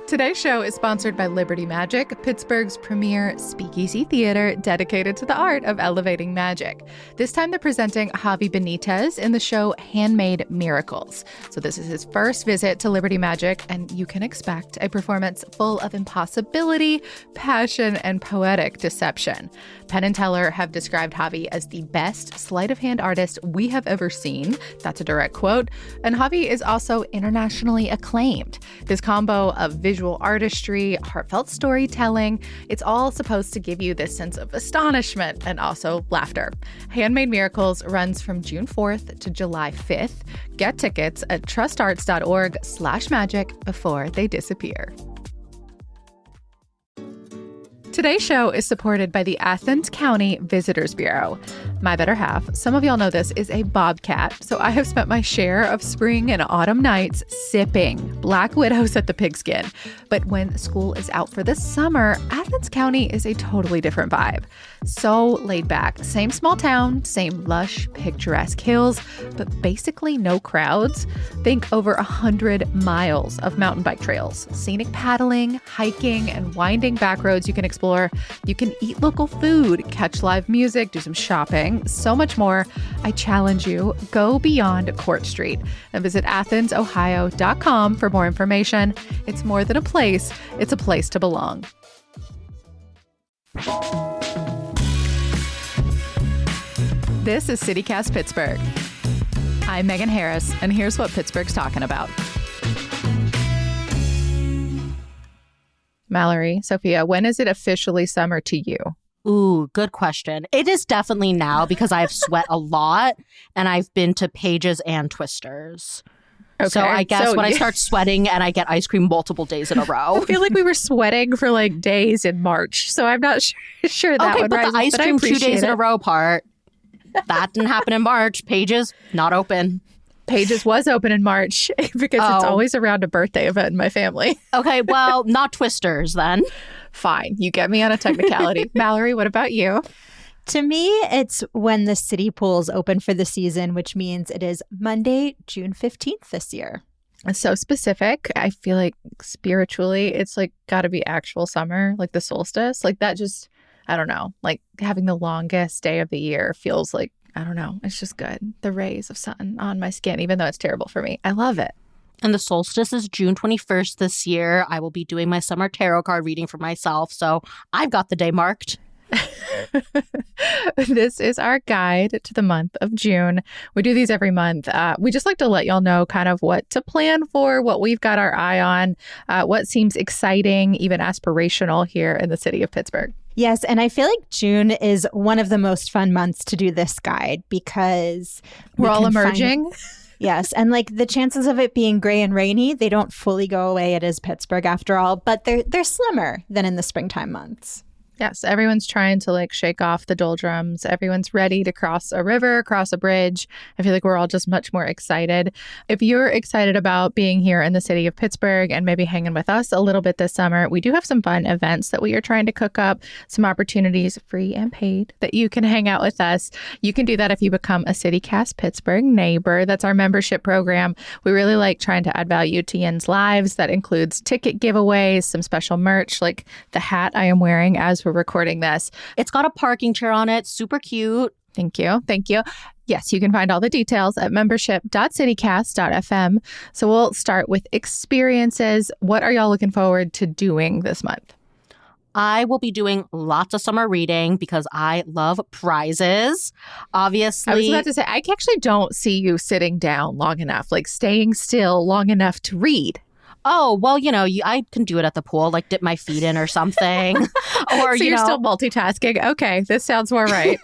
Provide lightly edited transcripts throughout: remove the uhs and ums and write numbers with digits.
Today's show is sponsored by Liberty Magic, Pittsburgh's premier speakeasy theater dedicated to the art of elevating magic. This time they're presenting Javi Benitez in the show Handmade Miracles. So this is his first visit to Liberty Magic, and you can expect a performance full of impossibility, passion, and poetic deception. Penn and Teller have described Javi as the best sleight of hand artist we have ever seen. That's a direct quote. And Javi is also internationally acclaimed. This combo of visual artistry, heartfelt storytelling, it's all supposed to give you this sense of astonishment and also laughter. Handmade Miracles runs from June 4th to July 5th. Get tickets at trustarts.org/magic before they disappear. Today's show is supported by the Athens County Visitors Bureau. My better half, some of y'all know this, is a bobcat, so I have spent my share of spring and autumn nights sipping Black Widows at the Pigskin. But when school is out for the summer, Athens County is a totally different vibe. So laid back, same small town, same lush, picturesque hills, but basically no crowds. Think over 100 miles of mountain bike trails, scenic paddling, hiking, and winding back roads you can explore. You can eat local food, catch live music, do some shopping, so much more. I challenge you, go beyond Court Street and visit AthensOhio.com for more information. It's more than a place, it's a place to belong. This is CityCast Pittsburgh. I'm Megan Harris, and here's what Pittsburgh's talking about. Mallory, Sophia, when is it officially summer to you? Ooh, good question. It is definitely now because I've sweat a lot and I've been to Pages and Twisters. Okay, so I guess when I start sweating and I get ice cream multiple days in a row. I feel like we were sweating for like days in March, so I'm not sure that one rises. But the ice cream 2 days in a row part, that didn't happen in March. Pages, not open. Pages was open in March because it's always around a birthday event in my family. Okay, well, not Twisters then. Fine. You get me on a technicality. Mallory, what about you? To me, it's when the city pools open for the season, which means it is Monday, June 15th this year. It's so specific. I feel like spiritually, it's like got to be actual summer, like the solstice. Like that just, I don't know, like having the longest day of the year feels like, I don't know, it's just good. The rays of sun on my skin, even though it's terrible for me. I love it. And the solstice is June 21st this year. I will be doing my summer tarot card reading for myself, so I've got the day marked. This is our guide to the month of June. We do these every month. We just like to let y'all know kind of what to plan for, what we've got our eye on, what seems exciting, even aspirational here in the city of Pittsburgh. Yes, and I feel like June is one of the most fun months to do this guide because we're all emerging. Yes, and like the chances of it being gray and rainy, they don't fully go away. It is Pittsburgh after all, but they're slimmer than in the springtime months. Yes, everyone's trying to like shake off the doldrums. Everyone's ready to cross a river, cross a bridge. I feel like we're all just much more excited. If you're excited about being here in the city of Pittsburgh and maybe hanging with us a little bit this summer, we do have some fun events that we are trying to cook up, some opportunities, free and paid, that you can hang out with us. You can do that if you become a CityCast Pittsburgh neighbor. That's our membership program. We really like trying to add value to Yin's lives. That includes ticket giveaways, some special merch, like the hat I am wearing as we're recording this. It's got a parking chair on it. Super cute. Thank you. Thank you. Yes, you can find all the details at membership.citycast.fm. So we'll start with experiences. What are y'all looking forward to doing this month? I will be doing lots of summer reading because I love prizes. Obviously. I was about to say, I actually don't see you sitting down long enough, like staying still long enough to read. Oh, well, you know, I can do it at the pool, like dip my feet in or something. Or, so you're still multitasking. Okay, this sounds more right.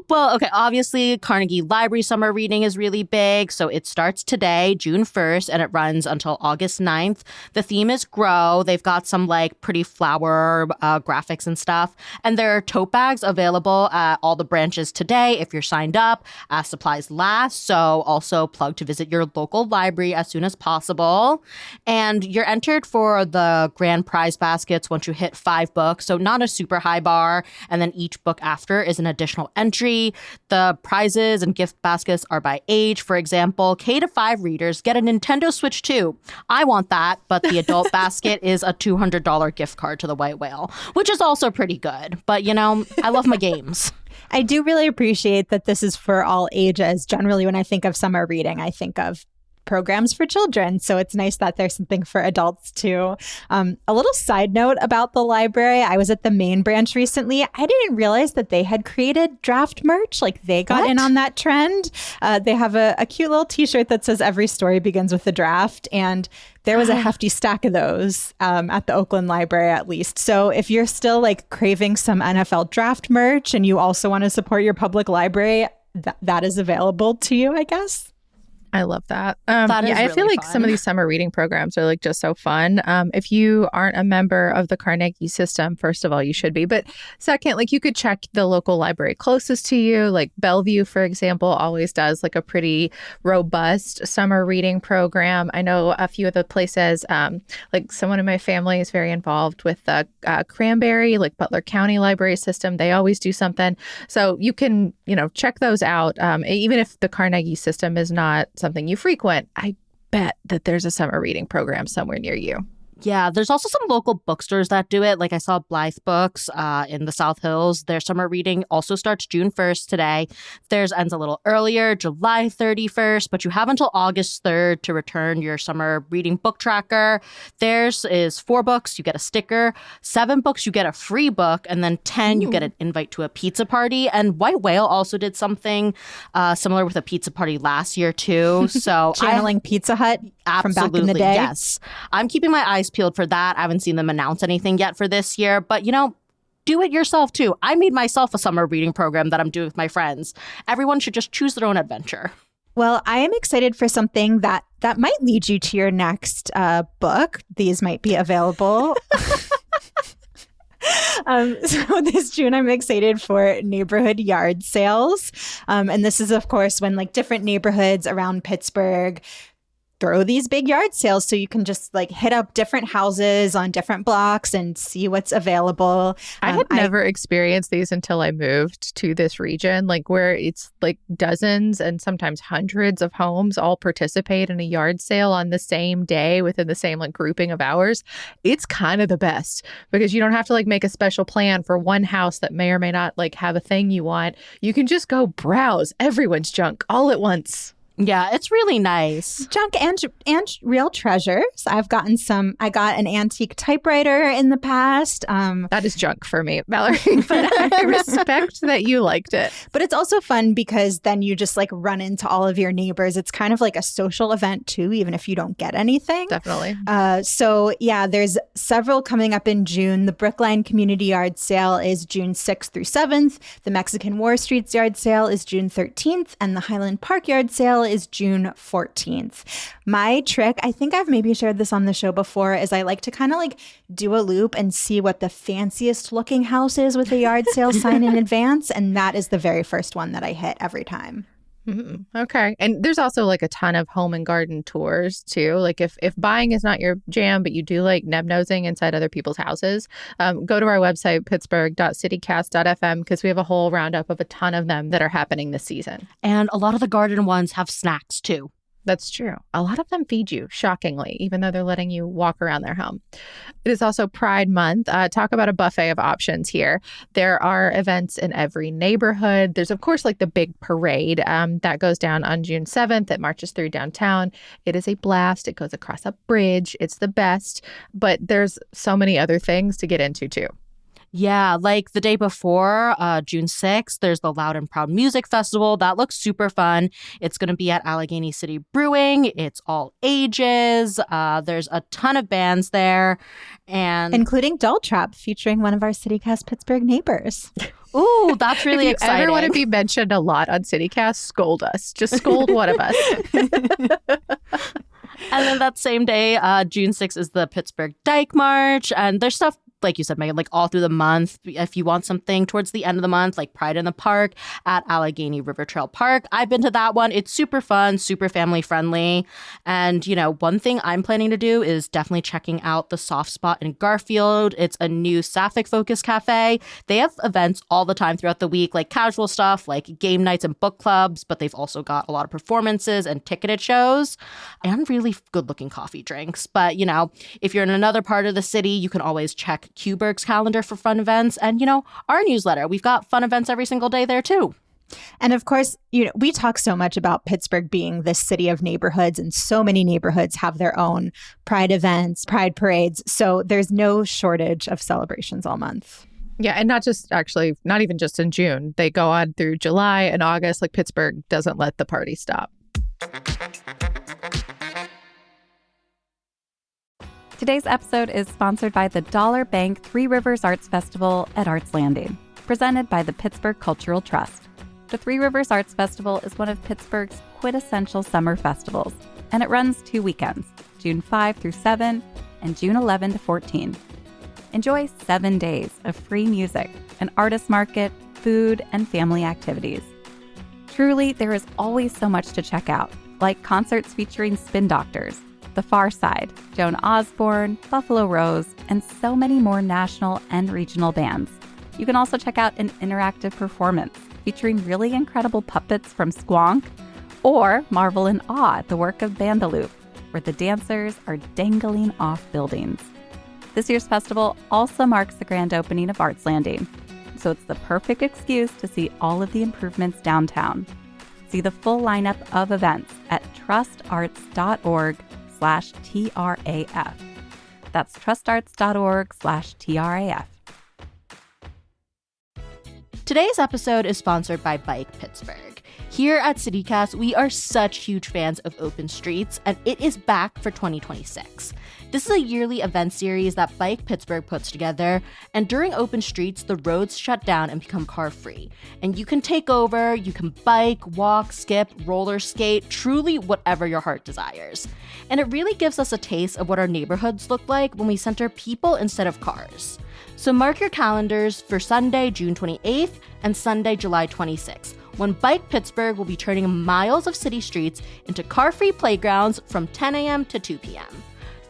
Well, okay, obviously Carnegie Library summer reading is really big. So it starts today, June 1st, and it runs until August 9th. The theme is grow. They've got some like pretty flower graphics and stuff. And there are tote bags available at all the branches today if you're signed up as supplies last. So also plug to visit your local library as soon as possible. And you're entered for the grand prize baskets once you hit 5 books. So not a super high bar. And then each book after is an additional entry. The prizes and gift baskets are by age. For example, K-5 readers get a Nintendo Switch 2. I want that, but the adult basket is a $200 gift card to the White Whale, which is also pretty good. But, I love my games. I do really appreciate that this is for all ages. Generally, when I think of summer reading, I think of programs for children. So it's nice that there's something for adults too. A little side note about the library. I was at the main branch recently. I didn't realize that they had created draft merch. Like they got in on that trend. They have a cute little t-shirt that says every story begins with a draft. And there was a hefty stack of those at the Oakland Library, at least. So if you're still like craving some NFL draft merch and you also want to support your public library, that is available to you, I guess. I love that. That is I feel really like fun. some of these summer reading programs are like just so fun. If you aren't a member of the Carnegie system, first of all, you should be. But second, like you could check the local library closest to you. Like Bellevue, for example, always does like a pretty robust summer reading program. I know a few of the places, like someone in my family is very involved with the Cranberry, like Butler County Library System. They always do something. So you can, check those out. Even if the Carnegie system is not something you frequent, I bet that there's a summer reading program somewhere near you. Yeah, there's also some local bookstores that do it. Like I saw Blythe Books in the South Hills. Their summer reading also starts June 1st today. Theirs ends a little earlier, July 31st, but you have until August 3rd to return your summer reading book tracker. Theirs is 4 books, you get a sticker. 7 books, you get a free book. And then 10, you get an invite to a pizza party. And White Whale also did something similar with a pizza party last year, too. So channeling Pizza Hut from back in the day. Yes. I'm keeping my eyes peeled for that. I haven't seen them announce anything yet for this year, but do it yourself too. I made myself a summer reading program that I'm doing with my friends. Everyone should just choose their own adventure. Well, I am excited for something that might lead you to your next book. These might be available. So this June, I'm excited for neighborhood yard sales. And this is, of course, when like different neighborhoods around Pittsburgh throw these big yard sales, so you can just like hit up different houses on different blocks and see what's available. I had never experienced these until I moved to this region, like where it's like dozens and sometimes hundreds of homes all participate in a yard sale on the same day within the same like grouping of hours. It's kind of the best because you don't have to like make a special plan for one house that may or may not like have a thing you want. You can just go browse everyone's junk all at once. Yeah, it's really nice. Junk and real treasures. I got an antique typewriter in the past. That is junk for me, Mallory, but I respect that you liked it. But it's also fun because then you just like run into all of your neighbors. It's kind of like a social event too, even if you don't get anything. Definitely. So yeah, there's several coming up in June. The Brookline Community Yard Sale is June 6th through 7th. The Mexican War Streets Yard Sale is June 13th. And the Highland Park Yard Sale is June 14th. My trick, I think I've maybe shared this on the show before, is I like to kind of like do a loop and see what the fanciest looking house is with a yard sale sign in advance. And that is the very first one that I hit every time. Mm-hmm. Okay. And there's also like a ton of home and garden tours too. Like if buying is not your jam, but you do like neb-nosing inside other people's houses, go to our website, pittsburgh.citycast.fm, because we have a whole roundup of a ton of them that are happening this season. And a lot of the garden ones have snacks too. That's true. A lot of them feed you, shockingly, even though they're letting you walk around their home. It is also Pride Month. Talk about a buffet of options here. There are events in every neighborhood. There's, of course, like the big parade that goes down on June 7th. It marches through downtown. It is a blast. It goes across a bridge. It's the best. But there's so many other things to get into, too. Yeah, like the day before, June 6th, there's the Loud and Proud Music Festival. That looks super fun. It's going to be at Allegheny City Brewing. It's all ages. There's a ton of bands there. And including Dull Trap, featuring one of our CityCast Pittsburgh neighbors. Ooh, that's really exciting. If you ever want to be mentioned a lot on CityCast, scold us. Just scold one of us. And then that same day, June 6th, is the Pittsburgh Dyke March. And there's stuff like you said, Megan, like all through the month. If you want something towards the end of the month, like Pride in the Park at Allegheny River Trail Park. I've been to that one. It's super fun, super family friendly. And, you know, one thing I'm planning to do is definitely checking out the Soft Spot in Garfield. It's a new Sapphic focused cafe. They have events all the time throughout the week, like casual stuff, like game nights and book clubs, but they've also got a lot of performances and ticketed shows and really good looking coffee drinks. But, you know, if you're in another part of the city, you can always check Q-Berg's calendar for fun events. And, you know, our newsletter, we've got fun events every single day there too. And of course, you know, we talk so much about Pittsburgh being this city of neighborhoods, and so many neighborhoods have their own pride events, pride parades. So there's no shortage of celebrations all month. Yeah, and not even just in June. They go on through July and August. Like, Pittsburgh doesn't let the party stop. Today's episode is sponsored by the Dollar Bank Three Rivers Arts Festival at Arts Landing, presented by the Pittsburgh Cultural Trust. The Three Rivers Arts Festival is one of Pittsburgh's quintessential summer festivals, and it runs 2 weekends, June 5 through 7 and June 11 to 14. Enjoy 7 days of free music, an artist market, food, and family activities. Truly, there is always so much to check out, like concerts featuring Spin Doctors, The Far Side, Joan Osborne, Buffalo Rose, and so many more national and regional bands. You can also check out an interactive performance featuring really incredible puppets from Squonk, or marvel in awe at the work of Bandaloop, where the dancers are dangling off buildings. This year's festival also marks the grand opening of Arts Landing, so it's the perfect excuse to see all of the improvements downtown. See the full lineup of events at trustarts.org/TRAF. That's trustarts.org/TRAF. Today's episode is sponsored by Bike Pittsburgh. Here at CityCast, we are such huge fans of Open Streets, and it is back for 2026. This is a yearly event series that Bike Pittsburgh puts together, and during Open Streets, the roads shut down and become car-free. And you can take over, you can bike, walk, skip, roller skate, truly whatever your heart desires. And it really gives us a taste of what our neighborhoods look like when we center people instead of cars. So mark your calendars for Sunday, June 28th and Sunday, July 26th, when Bike Pittsburgh will be turning miles of city streets into car-free playgrounds from 10 a.m. to 2 p.m.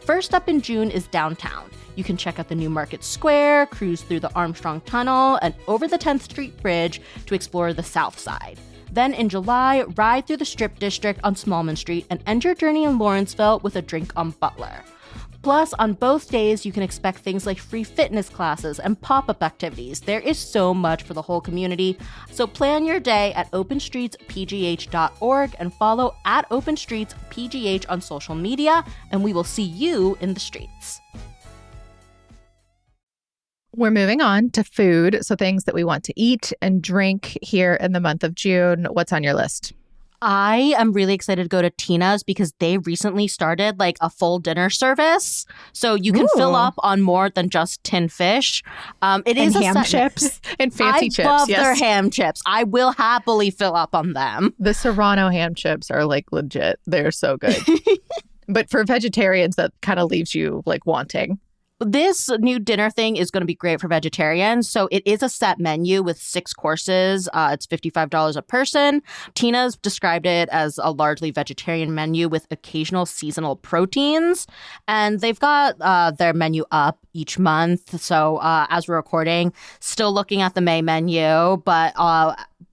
First up in June is downtown. You can check out the new Market Square, cruise through the Armstrong Tunnel, and over the 10th Street Bridge to explore the South Side. Then in July, ride through the Strip District on Smallman Street and end your journey in Lawrenceville with a drink on Butler. Plus, on both days, you can expect things like free fitness classes and pop-up activities. There is so much for the whole community. So plan your day at openstreetspgh.org and follow at openstreetspgh on social media, and we will see you in the streets. We're moving on to food, so things that we want to eat and drink here in the month of June. What's on your list? I am really excited to go to Tina's because they recently started like a full dinner service. So you can fill up on more than just tin fish. It is ham chips. And fancy chips. I love their ham chips. I will happily fill up on them. The Serrano ham chips are like legit. They're so good. But for vegetarians, that kind of leaves you like wanting. This new dinner thing is going to be great for vegetarians. So it is a set menu with 6 courses. It's $55 a person. Tina's described it as a largely vegetarian menu with occasional seasonal proteins. And they've got their menu up each month. So as we're recording, still looking at the May menu, but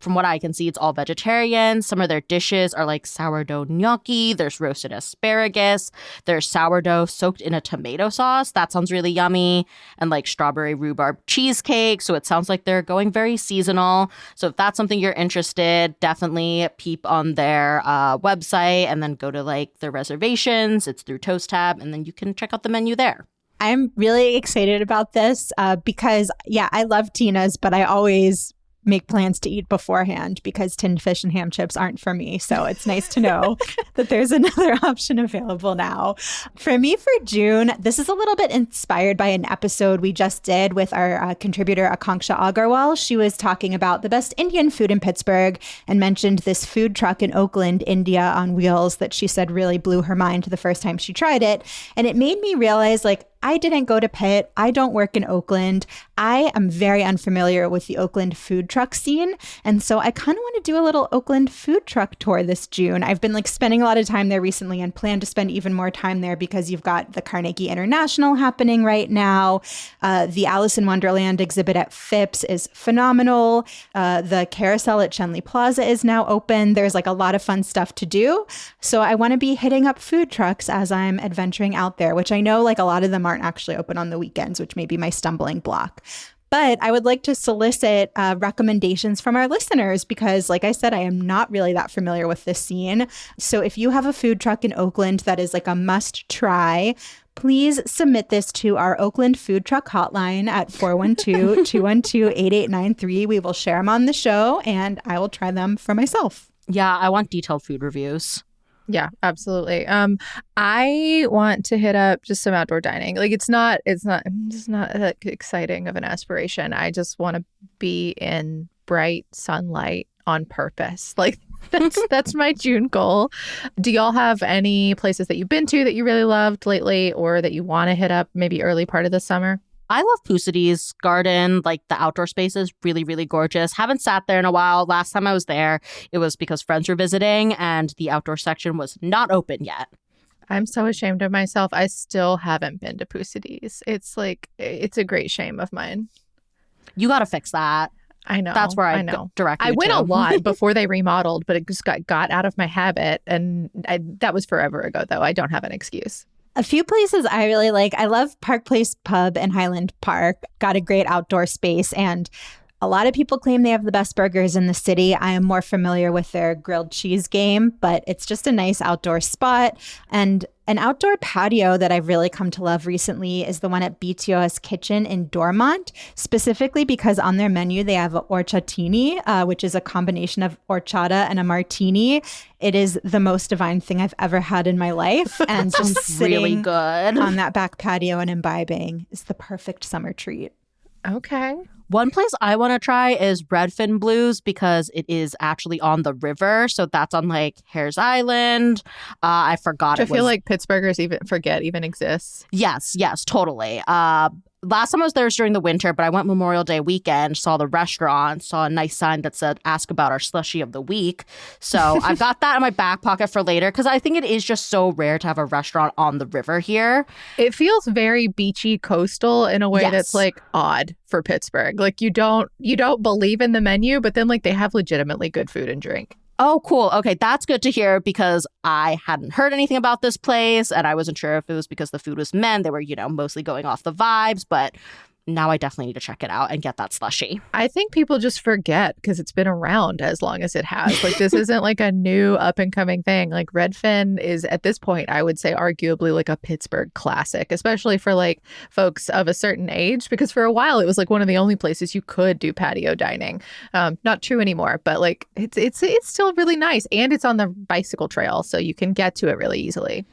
from what I can see, it's all vegetarian. Some of their dishes are like sourdough gnocchi. There's roasted asparagus. There's sourdough soaked in a tomato sauce. That sounds really yummy. And like strawberry rhubarb cheesecake. So it sounds like they're going very seasonal. So if that's something you're interested, definitely peep on their website and then go to like their reservations. It's through Toast Tab, and then you can check out the menu there. I'm really excited about this because, yeah, I love Tina's, but I always make plans to eat beforehand because tinned fish and ham chips aren't for me. So it's nice to know that there's another option available now. For me, for June, this is a little bit inspired by an episode we just did with our contributor, Akanksha Agarwal. She was talking about the best Indian food in Pittsburgh and mentioned this food truck in Oakland, India on wheels that she said really blew her mind the first time she tried it. And it made me realize, like, I didn't go to Pitt. I don't work in Oakland. I am very unfamiliar with the Oakland food truck scene. And so I kind of want to do a little Oakland food truck tour this June. I've been spending a lot of time there recently and plan to spend even more time there because you've got the Carnegie International happening right now. The Alice in Wonderland exhibit at Phipps is phenomenal. The carousel at Shenley Plaza is now open. There's a lot of fun stuff to do. So I want to be hitting up food trucks as I'm adventuring out there, which I know a lot of them aren't actually open on the weekends, which may be my stumbling block. But I would like to solicit recommendations from our listeners because, like I said, I am not really that familiar with this scene. So if you have a food truck in Oakland that is a must try, please submit this to our Oakland food truck hotline at 412-212-8893. We will share them on the show and I will try them for myself. Yeah, I want detailed food reviews. Yeah, absolutely. I want to hit up just some outdoor dining. It's not that exciting of an aspiration. I just want to be in bright sunlight on purpose. That's my June goal. Do y'all have any places that you've been to that you really loved lately or that you want to hit up maybe early part of the summer? I love Poussey's garden. The outdoor space is really, really gorgeous. Haven't sat there in a while. Last time I was there, it was because friends were visiting and the outdoor section was not open yet. I'm so ashamed of myself. I still haven't been to Poussey's. It's it's a great shame of mine. You got to fix that. I know. That's where I know. direct you I went to. a lot before they remodeled, but it just got out of my habit. And that was forever ago, though. I don't have an excuse. A few places I really like. I love Park Place Pub in Highland Park. Got a great outdoor space. And a lot of people claim they have the best burgers in the city. I am more familiar with their grilled cheese game, but it's just a nice outdoor spot. And an outdoor patio that I've really come to love recently is the one at BTOS Kitchen in Dormont, specifically because on their menu they have a horchatini, which is a combination of horchata and a martini. It is the most divine thing I've ever had in my life. And just sitting really good on that back patio and imbibing is the perfect summer treat. Okay. One place I want to try is Redfin Blues because it is actually on the river. So that's on Hares Island. I forgot I feel like Pittsburghers even exists. Yes, totally. Last time I was there was during the winter, but I went Memorial Day weekend, saw the restaurant, saw a nice sign that said, ask about our slushie of the week. So I've got that in my back pocket for later because I think it is just so rare to have a restaurant on the river here. It feels very beachy coastal in a way Yes. that's odd for Pittsburgh. You don't believe in the menu, but then they have legitimately good food and drink. Oh, cool. Okay, that's good to hear because I hadn't heard anything about this place and I wasn't sure if it was because the food was men. They were, mostly going off the vibes, but now I definitely need to check it out and get that slushie. I think people just forget because it's been around as long as it has. This isn't a new up and coming thing. Redfin is at this point, I would say arguably a Pittsburgh classic, especially for folks of a certain age, because for a while it was one of the only places you could do patio dining. Not true anymore, but it's still really nice. And it's on the bicycle trail, so you can get to it really easily.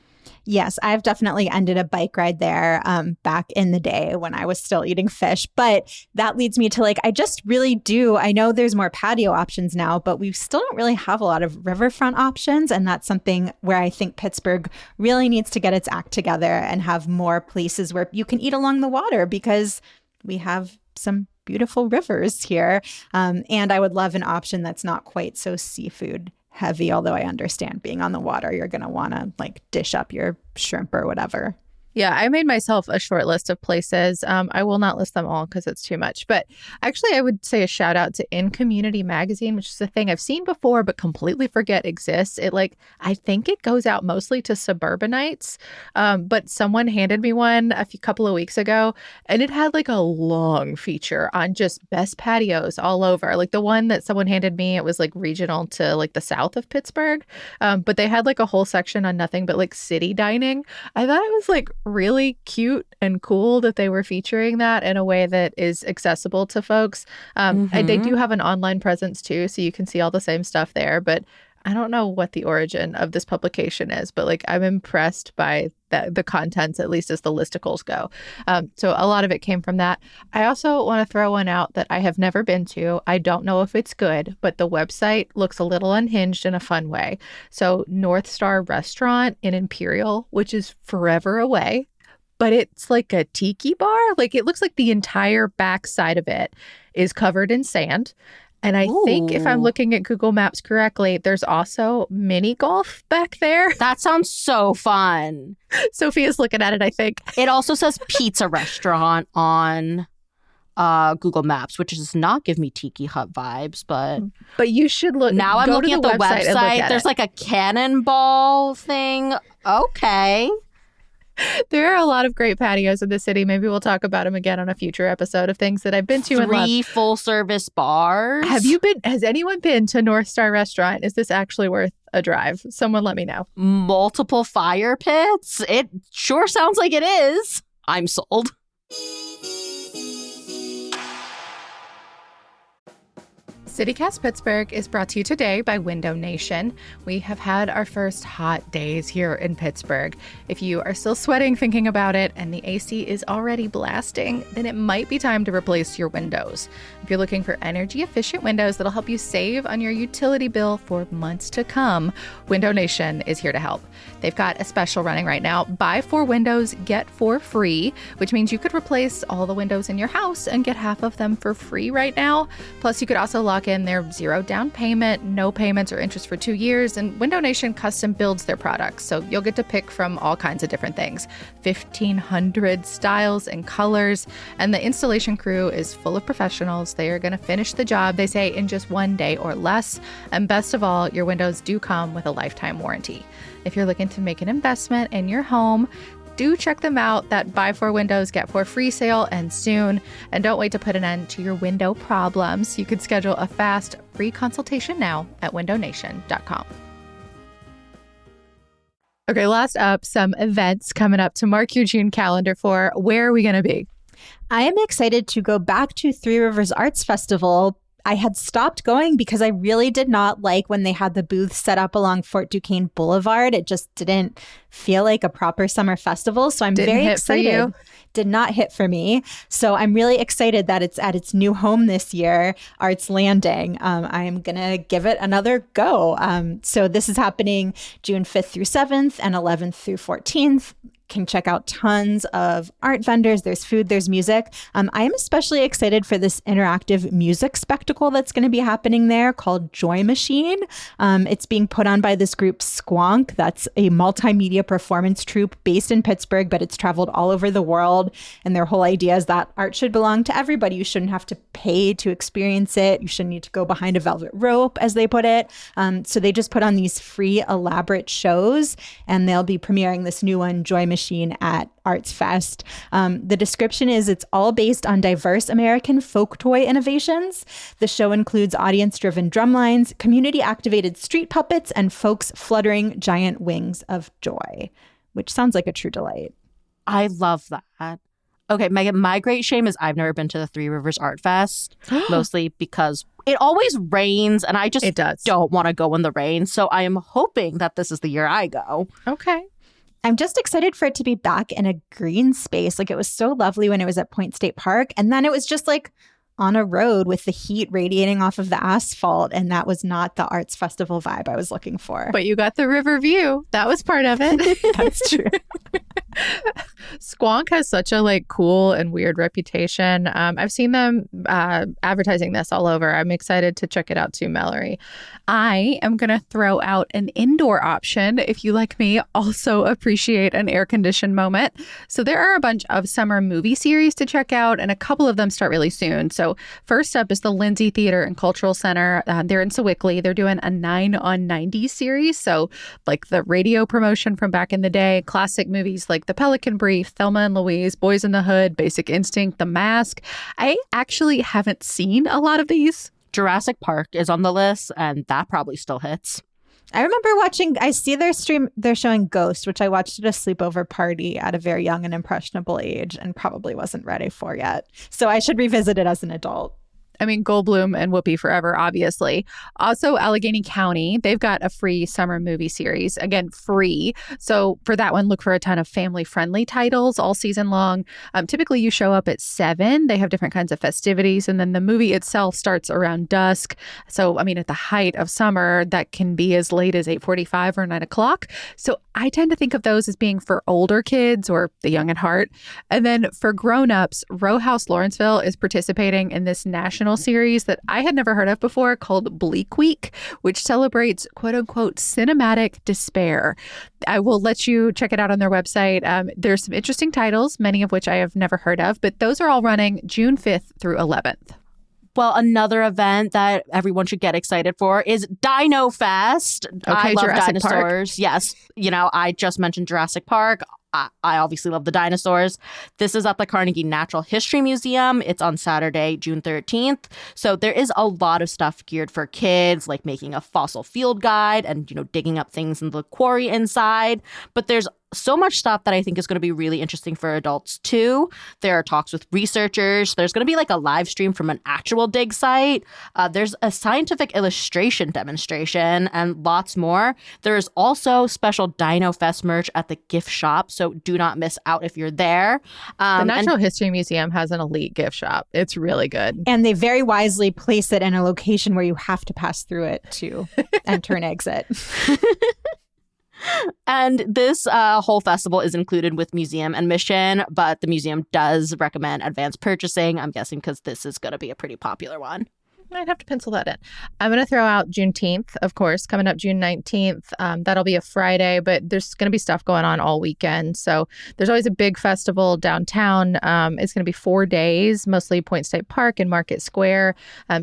Yes, I've definitely ended a bike ride there back in the day when I was still eating fish. But that leads me to I just really do. I know there's more patio options now, but we still don't really have a lot of riverfront options. And that's something where I think Pittsburgh really needs to get its act together and have more places where you can eat along the water because we have some beautiful rivers here. And I would love an option that's not quite so seafood heavy, although I understand being on the water, you're going to want to dish up your shrimp or whatever. Yeah, I made myself a short list of places. I will not list them all because it's too much. But actually, I would say a shout out to In Community Magazine, which is a thing I've seen before but completely forget exists. It I think it goes out mostly to suburbanites. But someone handed me one couple of weeks ago, and it had a long feature on just best patios all over. The one that someone handed me, it was regional to the south of Pittsburgh. But they had a whole section on nothing but city dining. I thought it was really cute and cool that they were featuring that in a way that is accessible to folks. And they do have an online presence too, so you can see all the same stuff there. But I don't know what the origin of this publication is, but I'm impressed by the contents, at least as the listicles go. So a lot of it came from that. I also want to throw one out that I have never been to. I don't know if it's good, but the website looks a little unhinged in a fun way. So North Star Restaurant in Imperial, which is forever away, but it's like a tiki bar. Like it looks like the entire back side of it is covered in sand. And I think if I'm Ooh. looking at Google Maps correctly, there's also mini golf back there. That sounds so fun. Sophia's looking at it, I think. It also says pizza restaurant on Google Maps, which does not give me Tiki Hut vibes, But you should look. now I'm go looking to at the and look website. at There's it. like a cannonball thing. Okay. There are a lot of great patios in the city. Maybe we'll talk about them again on a future episode of things that I've been to and loved. 3 full-service bars. Has anyone been to North Star Restaurant? Is this actually worth a drive? Someone let me know. Multiple fire pits? It sure sounds like it is. I'm sold. CityCast Pittsburgh is brought to you today by Window Nation. We have had our first hot days here in Pittsburgh. If you are still sweating thinking about it and the AC is already blasting, then it might be time to replace your windows. If you're looking for energy-efficient windows that'll help you save on your utility bill for months to come, Window Nation is here to help. They've got a special running right now. Buy 4 windows, get 4 free, which means you could replace all the windows in your house and get half of them for free right now. Plus, you could also lock in their 0 down payment, no payments or interest for 2 years, and Window Nation custom builds their products. So you'll get to pick from all kinds of different things, 1,500 styles and colors, and the installation crew is full of professionals. They are going to finish the job, they say, in just 1 day or less. And best of all, your windows do come with a lifetime warranty. If you're looking to make an investment in your home, do check them out. That buy 4 windows, get 4 free sale ends soon. And don't wait to put an end to your window problems. You can schedule a fast, free consultation now at windownation.com. Okay, last up, some events coming up to mark your June calendar for. Where are we going to be? I am excited to go back to Three Rivers Arts Festival. I had stopped going because I really did not like when they had the booths set up along Fort Duquesne Boulevard. It just didn't feel like a proper summer festival. So I'm very excited. For you? Did not hit for me. So I'm really excited that it's at its new home this year, Arts Landing. I am going to give it another go. So this is happening June 5th through 7th and 11th through 14th. Can check out tons of art vendors. There's food, there's music. I am especially excited for this interactive music spectacle that's going to be happening there called Joy Machine. It's being put on by this group Squonk. That's a multimedia performance troupe based in Pittsburgh, but it's traveled all over the world. And their whole idea is that art should belong to everybody. You shouldn't have to pay to experience it. You shouldn't need to go behind a velvet rope, as they put it. So they just put on these free, elaborate shows, and they'll be premiering this new one, Joy Machine, at Arts Fest. The description is it's all based on diverse American folk toy innovations. The show includes audience-driven drumlines, community-activated street puppets, and folks fluttering giant wings of joy, which sounds like a true delight. I love that. Okay, Megan, my great shame is I've never been to the Three Rivers Art Fest, mostly because it always rains and I just don't want to go in the rain. So I am hoping that this is the year I go. Okay. I'm just excited for it to be back in a green space. Like, it was so lovely when it was at Point State Park. And then it was just like on a road with the heat radiating off of the asphalt. And that was not the arts festival vibe I was looking for. But you got the river view. That was part of it. That's true. Squonk has such a cool and weird reputation. I've seen them advertising this all over. I'm excited to check it out too, Mallory. I am going to throw out an indoor option. If you, like me, also appreciate an air-conditioned moment. So there are a bunch of summer movie series to check out, and a couple of them start really soon. So first up is the Lindsay Theater and Cultural Center. They're in Sewickley. They're doing a 9 on 90 series. So like the radio promotion from back in the day, classic movies like The Pelican Brief, Thelma and Louise, Boys in the Hood, Basic Instinct, The Mask. I actually haven't seen a lot of these. Jurassic Park is on the list, and that probably still hits. I remember I see their stream, they're showing Ghost, which I watched at a sleepover party at a very young and impressionable age and probably wasn't ready for yet. So I should revisit it as an adult. I mean, Goldblum and Whoopi forever, obviously. Also, Allegheny County, they've got a free summer movie series. Again, free. So for that one, look for a ton of family-friendly titles all season long. Typically, you show up at 7. They have different kinds of festivities. And then the movie itself starts around dusk. So, I mean, at the height of summer, that can be as late as 8:45 or 9 o'clock. So I tend to think of those as being for older kids or the young at heart. And then for grown-ups, Row House Lawrenceville is participating in this national series that I had never heard of before called Bleak Week, which celebrates quote unquote cinematic despair. I will let you check it out on their website. There's some interesting titles, many of which I have never heard of, but those are all running June 5th through 11th. Well, another event that everyone should get excited for is Dino Fest. Okay, I love Jurassic dinosaurs. Park. Yes. I just mentioned Jurassic Park. I obviously love the dinosaurs. This is at the Carnegie Natural History Museum. It's on Saturday, June 13th. So there is a lot of stuff geared for kids, like making a fossil field guide and, digging up things in the quarry inside. But there's so much stuff that I think is going to be really interesting for adults too. There are talks with researchers. There's going to be like a live stream from an actual dig site. There's a scientific illustration demonstration and lots more. There's also special Dino Fest merch at the gift shop, so do not miss out if you're there. The Natural History Museum has an elite gift shop. It's really good. And they very wisely place it in a location where you have to pass through it to enter and exit. And this whole festival is included with museum admission, but the museum does recommend advanced purchasing, I'm guessing, because this is going to be a pretty popular one. I'd have to pencil that in. I'm going to throw out Juneteenth, of course, coming up June 19th. That'll be a Friday, but there's going to be stuff going on all weekend. So there's always a big festival downtown. It's going to be 4 days, mostly Point State Park and Market Square.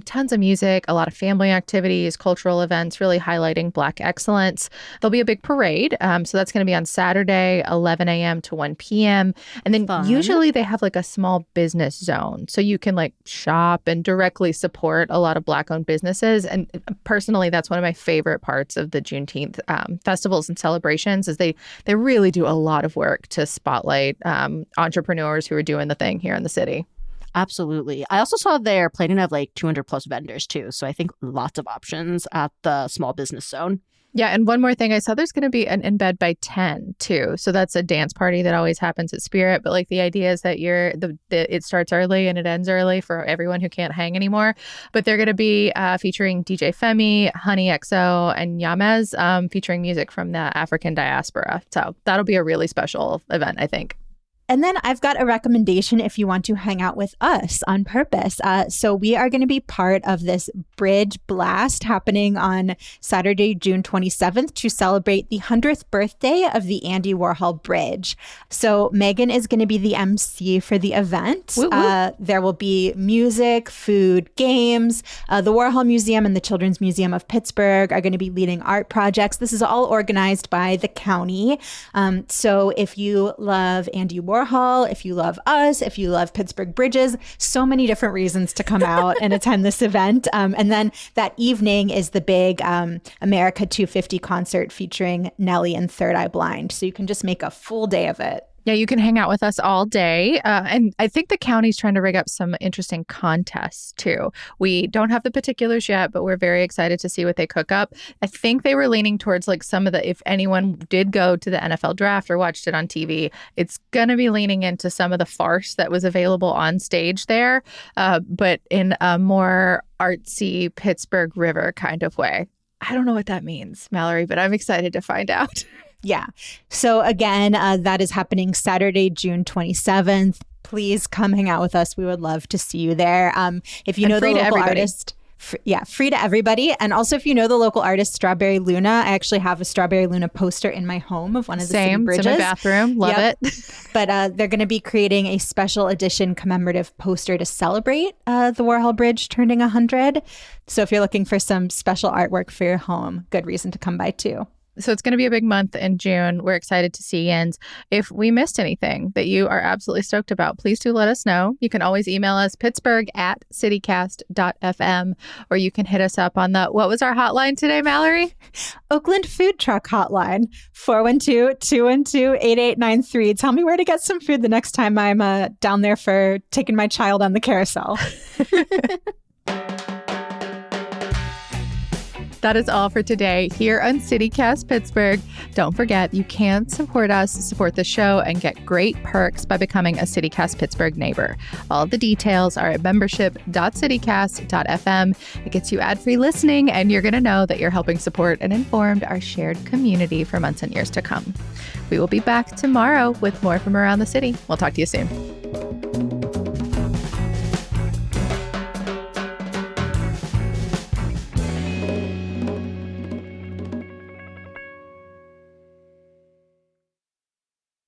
Tons of music, a lot of family activities, cultural events, really highlighting Black excellence. There'll be a big parade. So that's going to be on Saturday, 11 a.m. to 1 p.m. And then usually they have like a small business zone. So you can like shop and directly support a lot of Black-owned businesses. And personally, that's one of my favorite parts of the Juneteenth festivals and celebrations is they really do a lot of work to spotlight entrepreneurs who are doing the thing here in the city. Absolutely. I also saw they're planning to have like 200 plus vendors too. So I think lots of options at the small business zone. Yeah. And one more thing, I saw there's going to be an In Bed by 10 too. So that's a dance party that always happens at Spirit. But like the idea is that it starts early and it ends early for everyone who can't hang anymore. But they're going to be featuring DJ Femi, Honey XO, and Yamez, featuring music from the African diaspora. So that'll be a really special event, I think. And then I've got a recommendation if you want to hang out with us on purpose. So we are going to be part of this Bridge Blast happening on Saturday, June 27th to celebrate the 100th birthday of the Andy Warhol Bridge. So Megan is going to be the MC for the event. Woo, woo. There will be music, food, games. The Warhol Museum and the Children's Museum of Pittsburgh are going to be leading art projects. This is all organized by the county. So if you love Andy Warhol, if you love us, if you love Pittsburgh bridges, so many different reasons to come out and attend this event. And then that evening is the big America 250 concert featuring Nelly and Third Eye Blind. So you can just make a full day of it. Yeah, you can hang out with us all day. And I think the county's trying to rig up some interesting contests, too. We don't have the particulars yet, but we're very excited to see what they cook up. I think they were leaning towards like some of the, if anyone did go to the NFL draft or watched it on TV, it's going to be leaning into some of the farce that was available on stage there, but in a more artsy Pittsburgh River kind of way. I don't know what that means, Mallory, but I'm excited to find out. Yeah. So again, that is happening Saturday, June 27th. Please come hang out with us. We would love to see you there. If you know the local artist, free to everybody. And also, if you know the local artist, Strawberry Luna, I actually have a Strawberry Luna poster in my home of one of the city bridges. It's in my bathroom. Love it. But they're going to be creating a special edition commemorative poster to celebrate the Warhol Bridge turning 100. So if you're looking for some special artwork for your home, good reason to come by too. So it's going to be a big month in June. We're excited to see. And if we missed anything that you are absolutely stoked about, please do let us know. You can always email us pittsburgh@citycast.fm, or you can hit us up on what was our hotline today, Mallory? Oakland Food Truck Hotline, 412-212-8893. Tell me where to get some food the next time I'm down there for taking my child on the carousel. That is all for today here on CityCast Pittsburgh. Don't forget, you can support us, support the show, and get great perks by becoming a CityCast Pittsburgh neighbor. All of the details are at membership.citycast.fm. It gets you ad-free listening, and you're going to know that you're helping support and inform our shared community for months and years to come. We will be back tomorrow with more from around the city. We'll talk to you soon.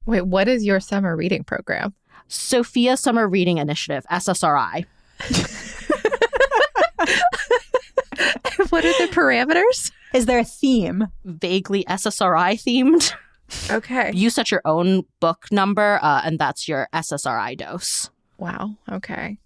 Wait, what is your summer reading program? Sophia Summer Reading Initiative, SSRI. What are the parameters? Is there a theme? Vaguely SSRI themed. Okay. You set your own book number, and that's your SSRI dose. Wow. Okay.